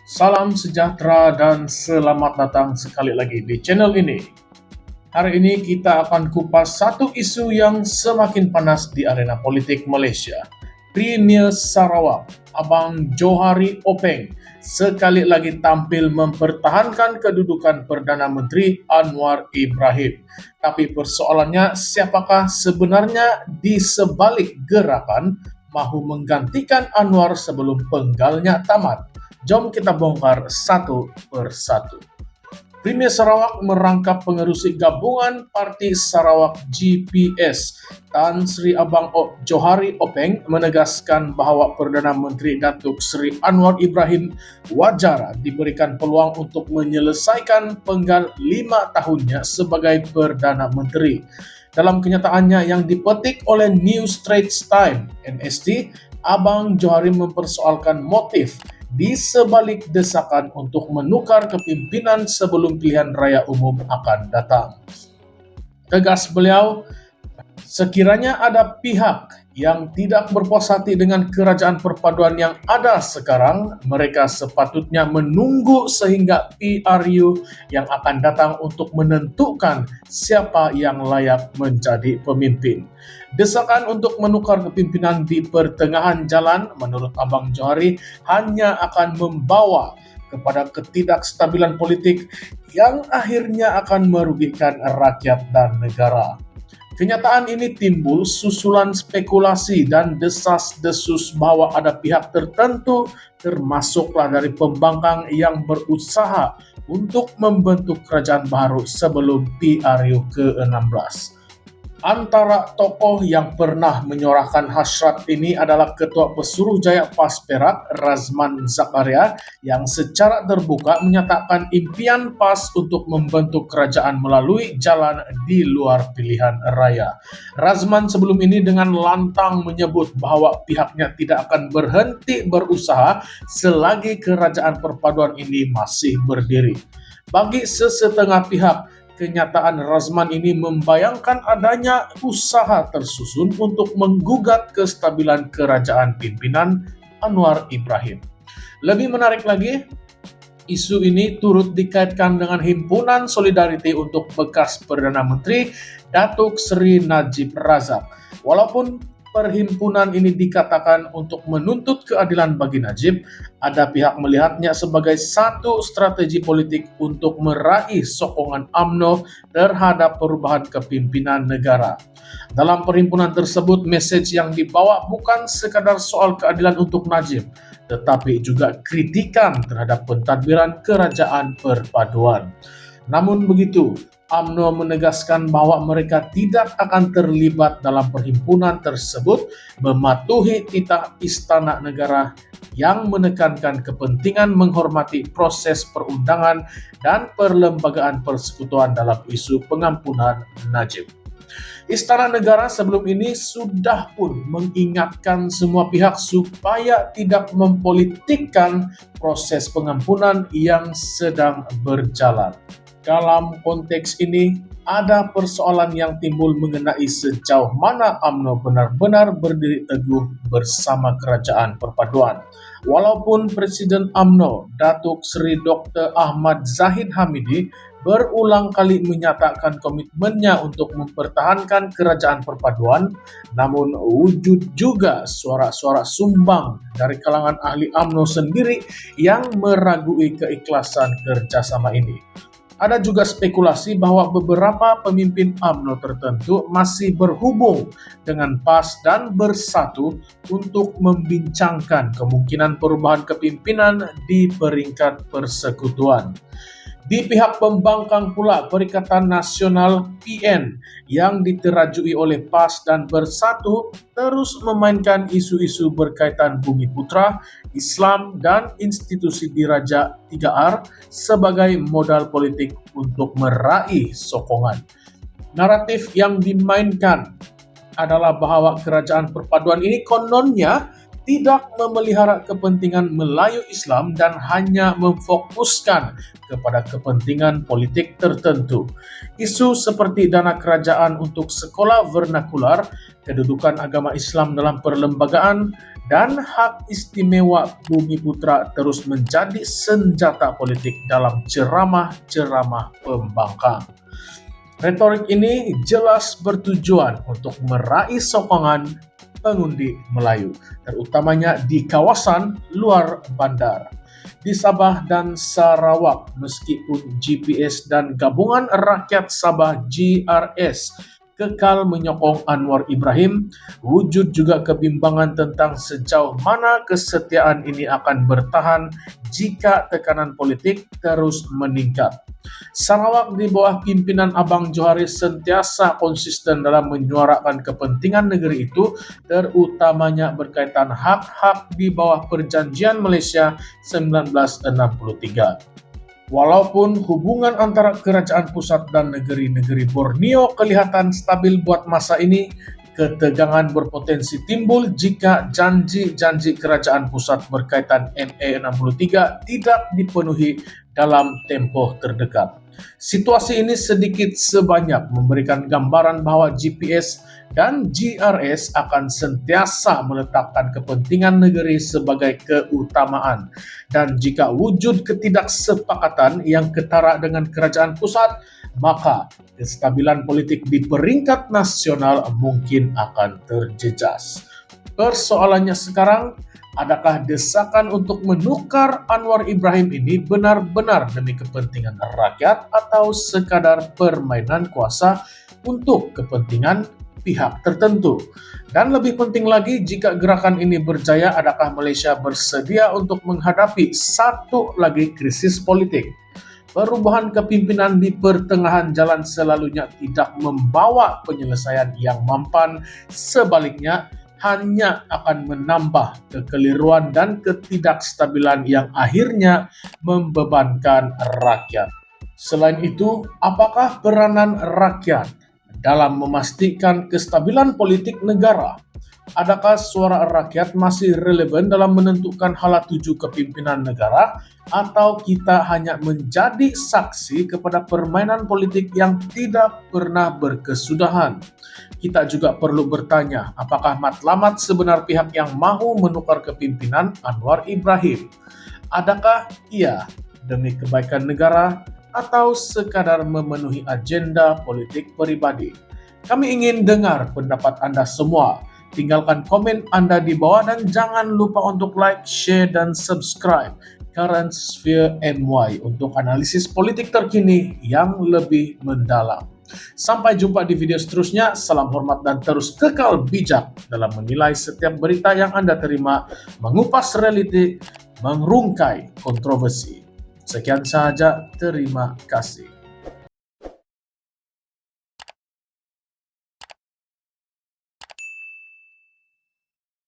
Salam sejahtera dan selamat datang sekali lagi di channel ini. Hari ini kita akan kupas satu isu yang semakin panas di arena politik Malaysia. Premier Sarawak, Abang Johari Openg, sekali lagi tampil mempertahankan kedudukan Perdana Menteri Anwar Ibrahim. Tapi persoalannya, siapakah sebenarnya di sebalik gerakan mahu menggantikan Anwar sebelum penggalnya tamat? Jom kita bongkar satu persatu. Premier Sarawak merangkap pengerusi gabungan Parti Sarawak GPS. Tan Sri Abang Johari Openg menegaskan bahawa Perdana Menteri Datuk Seri Anwar Ibrahim wajar diberikan peluang untuk menyelesaikan penggal 5 tahunnya sebagai Perdana Menteri. Dalam kenyataannya yang dipetik oleh New Straits Times (NST), Abang Johari mempersoalkan motif di sebalik desakan untuk menukar kepimpinan sebelum pilihan raya umum akan datang. Tegas beliau, sekiranya ada pihak yang tidak berpuas hati dengan kerajaan perpaduan yang ada sekarang, mereka sepatutnya menunggu sehingga PRU yang akan datang untuk menentukan siapa yang layak menjadi pemimpin. Desakan untuk menukar kepimpinan di pertengahan jalan, menurut Abang Johari, hanya akan membawa kepada ketidakstabilan politik yang akhirnya akan merugikan rakyat dan negara. Kenyataan ini timbul susulan spekulasi dan desas-desus bahwa ada pihak tertentu, termasuklah dari pembangkang yang berusaha untuk membentuk kerajaan baru sebelum PRU ke-16. Antara tokoh yang pernah menyuarakan hasrat ini adalah Ketua Pesuruhjaya PAS Perak, Razman Zakaria, yang secara terbuka menyatakan impian PAS untuk membentuk kerajaan melalui jalan di luar pilihan raya. Razman sebelum ini dengan lantang menyebut bahwa pihaknya tidak akan berhenti berusaha selagi kerajaan perpaduan ini masih berdiri. Bagi sesetengah pihak, kenyataan Razman ini membayangkan adanya usaha tersusun untuk menggugat kestabilan kerajaan pimpinan Anwar Ibrahim. Lebih menarik lagi, isu ini turut dikaitkan dengan Himpunan Solidariti untuk bekas Perdana Menteri Datuk Seri Najib Razak. Walaupun perhimpunan ini dikatakan untuk menuntut keadilan bagi Najib, ada pihak melihatnya sebagai satu strategi politik untuk meraih sokongan UMNO terhadap perubahan kepimpinan negara. Dalam perhimpunan tersebut, mesej yang dibawa bukan sekadar soal keadilan untuk Najib, tetapi juga kritikan terhadap pentadbiran kerajaan perpaduan. Namun begitu, UMNO menegaskan bahwa mereka tidak akan terlibat dalam perhimpunan tersebut, mematuhi titah Istana Negara yang menekankan kepentingan menghormati proses perundangan dan perlembagaan persekutuan dalam isu pengampunan Najib. Istana Negara sebelum ini sudah pun mengingatkan semua pihak supaya tidak mempolitikkan proses pengampunan yang sedang berjalan. Dalam konteks ini, ada persoalan yang timbul mengenai sejauh mana UMNO benar-benar berdiri teguh bersama kerajaan perpaduan. Walaupun Presiden UMNO, Datuk Seri Dr. Ahmad Zahid Hamidi, berulang kali menyatakan komitmennya untuk mempertahankan kerajaan perpaduan, namun wujud juga suara-suara sumbang dari kalangan ahli UMNO sendiri yang meragui keikhlasan kerjasama ini. Ada juga spekulasi bahwa beberapa pemimpin UMNO tertentu masih berhubung dengan PAS dan bersatu untuk membincangkan kemungkinan perubahan kepimpinan di peringkat persekutuan. Di pihak pembangkang pula, Perikatan Nasional PN yang diterajui oleh PAS dan Bersatu terus memainkan isu-isu berkaitan Bumi Putra, Islam, dan institusi diraja 3R sebagai modal politik untuk meraih sokongan. Naratif yang dimainkan adalah bahwa kerajaan perpaduan ini kononnya tidak memelihara kepentingan Melayu Islam dan hanya memfokuskan kepada kepentingan politik tertentu. Isu seperti dana kerajaan untuk sekolah vernakular, kedudukan agama Islam dalam perlembagaan, dan hak istimewa Bumi Putra terus menjadi senjata politik dalam ceramah-ceramah pembangkang. Retorik ini jelas bertujuan untuk meraih sokongan pengundi Melayu, terutamanya di kawasan luar bandar. Di Sabah dan Sarawak, meskipun GPS dan Gabungan Rakyat Sabah GRS kekal menyokong Anwar Ibrahim, wujud juga kebimbangan tentang sejauh mana kesetiaan ini akan bertahan jika tekanan politik terus meningkat. Sarawak di bawah pimpinan Abang Johari sentiasa konsisten dalam menyuarakan kepentingan negeri itu, terutamanya berkaitan hak-hak di bawah Perjanjian Malaysia 1963. Walaupun hubungan antara kerajaan pusat dan negeri-negeri Borneo kelihatan stabil buat masa ini, ketegangan berpotensi timbul jika janji-janji kerajaan pusat berkaitan MA63 tidak dipenuhi dalam tempoh terdekat. Situasi ini sedikit sebanyak memberikan gambaran bahwa GPS dan GRS akan sentiasa meletakkan kepentingan negeri sebagai keutamaan. Dan jika wujud ketidaksepakatan yang ketara dengan kerajaan pusat, maka kestabilan politik di peringkat nasional mungkin akan terjejas. Persoalannya sekarang, adakah desakan untuk menukar Anwar Ibrahim ini benar-benar demi kepentingan rakyat atau sekadar permainan kuasa untuk kepentingan pihak tertentu? Dan lebih penting lagi, jika gerakan ini berjaya, adakah Malaysia bersedia untuk menghadapi satu lagi krisis politik? Perubahan kepimpinan di pertengahan jalan selalunya tidak membawa penyelesaian yang mampan, sebaliknya hanya akan menambah kekeliruan dan ketidakstabilan yang akhirnya membebankan rakyat. Selain itu, apakah peranan rakyat dalam memastikan kestabilan politik negara? Adakah suara rakyat masih relevan dalam menentukan hala tuju kepimpinan negara, atau kita hanya menjadi saksi kepada permainan politik yang tidak pernah berkesudahan? Kita juga perlu bertanya, apakah matlamat sebenar pihak yang mahu menukar kepimpinan Anwar Ibrahim? Adakah ia demi kebaikan negara atau sekadar memenuhi agenda politik pribadi? Kami ingin dengar pendapat Anda semua. Tinggalkan komen Anda di bawah dan jangan lupa untuk like, share, dan subscribe Current Sphere MY untuk analisis politik terkini yang lebih mendalam. Sampai jumpa di video seterusnya. Salam hormat dan terus kekal bijak dalam menilai setiap berita yang Anda terima, mengupas realiti, mengrungkai kontroversi. Sekian saja, terima kasih.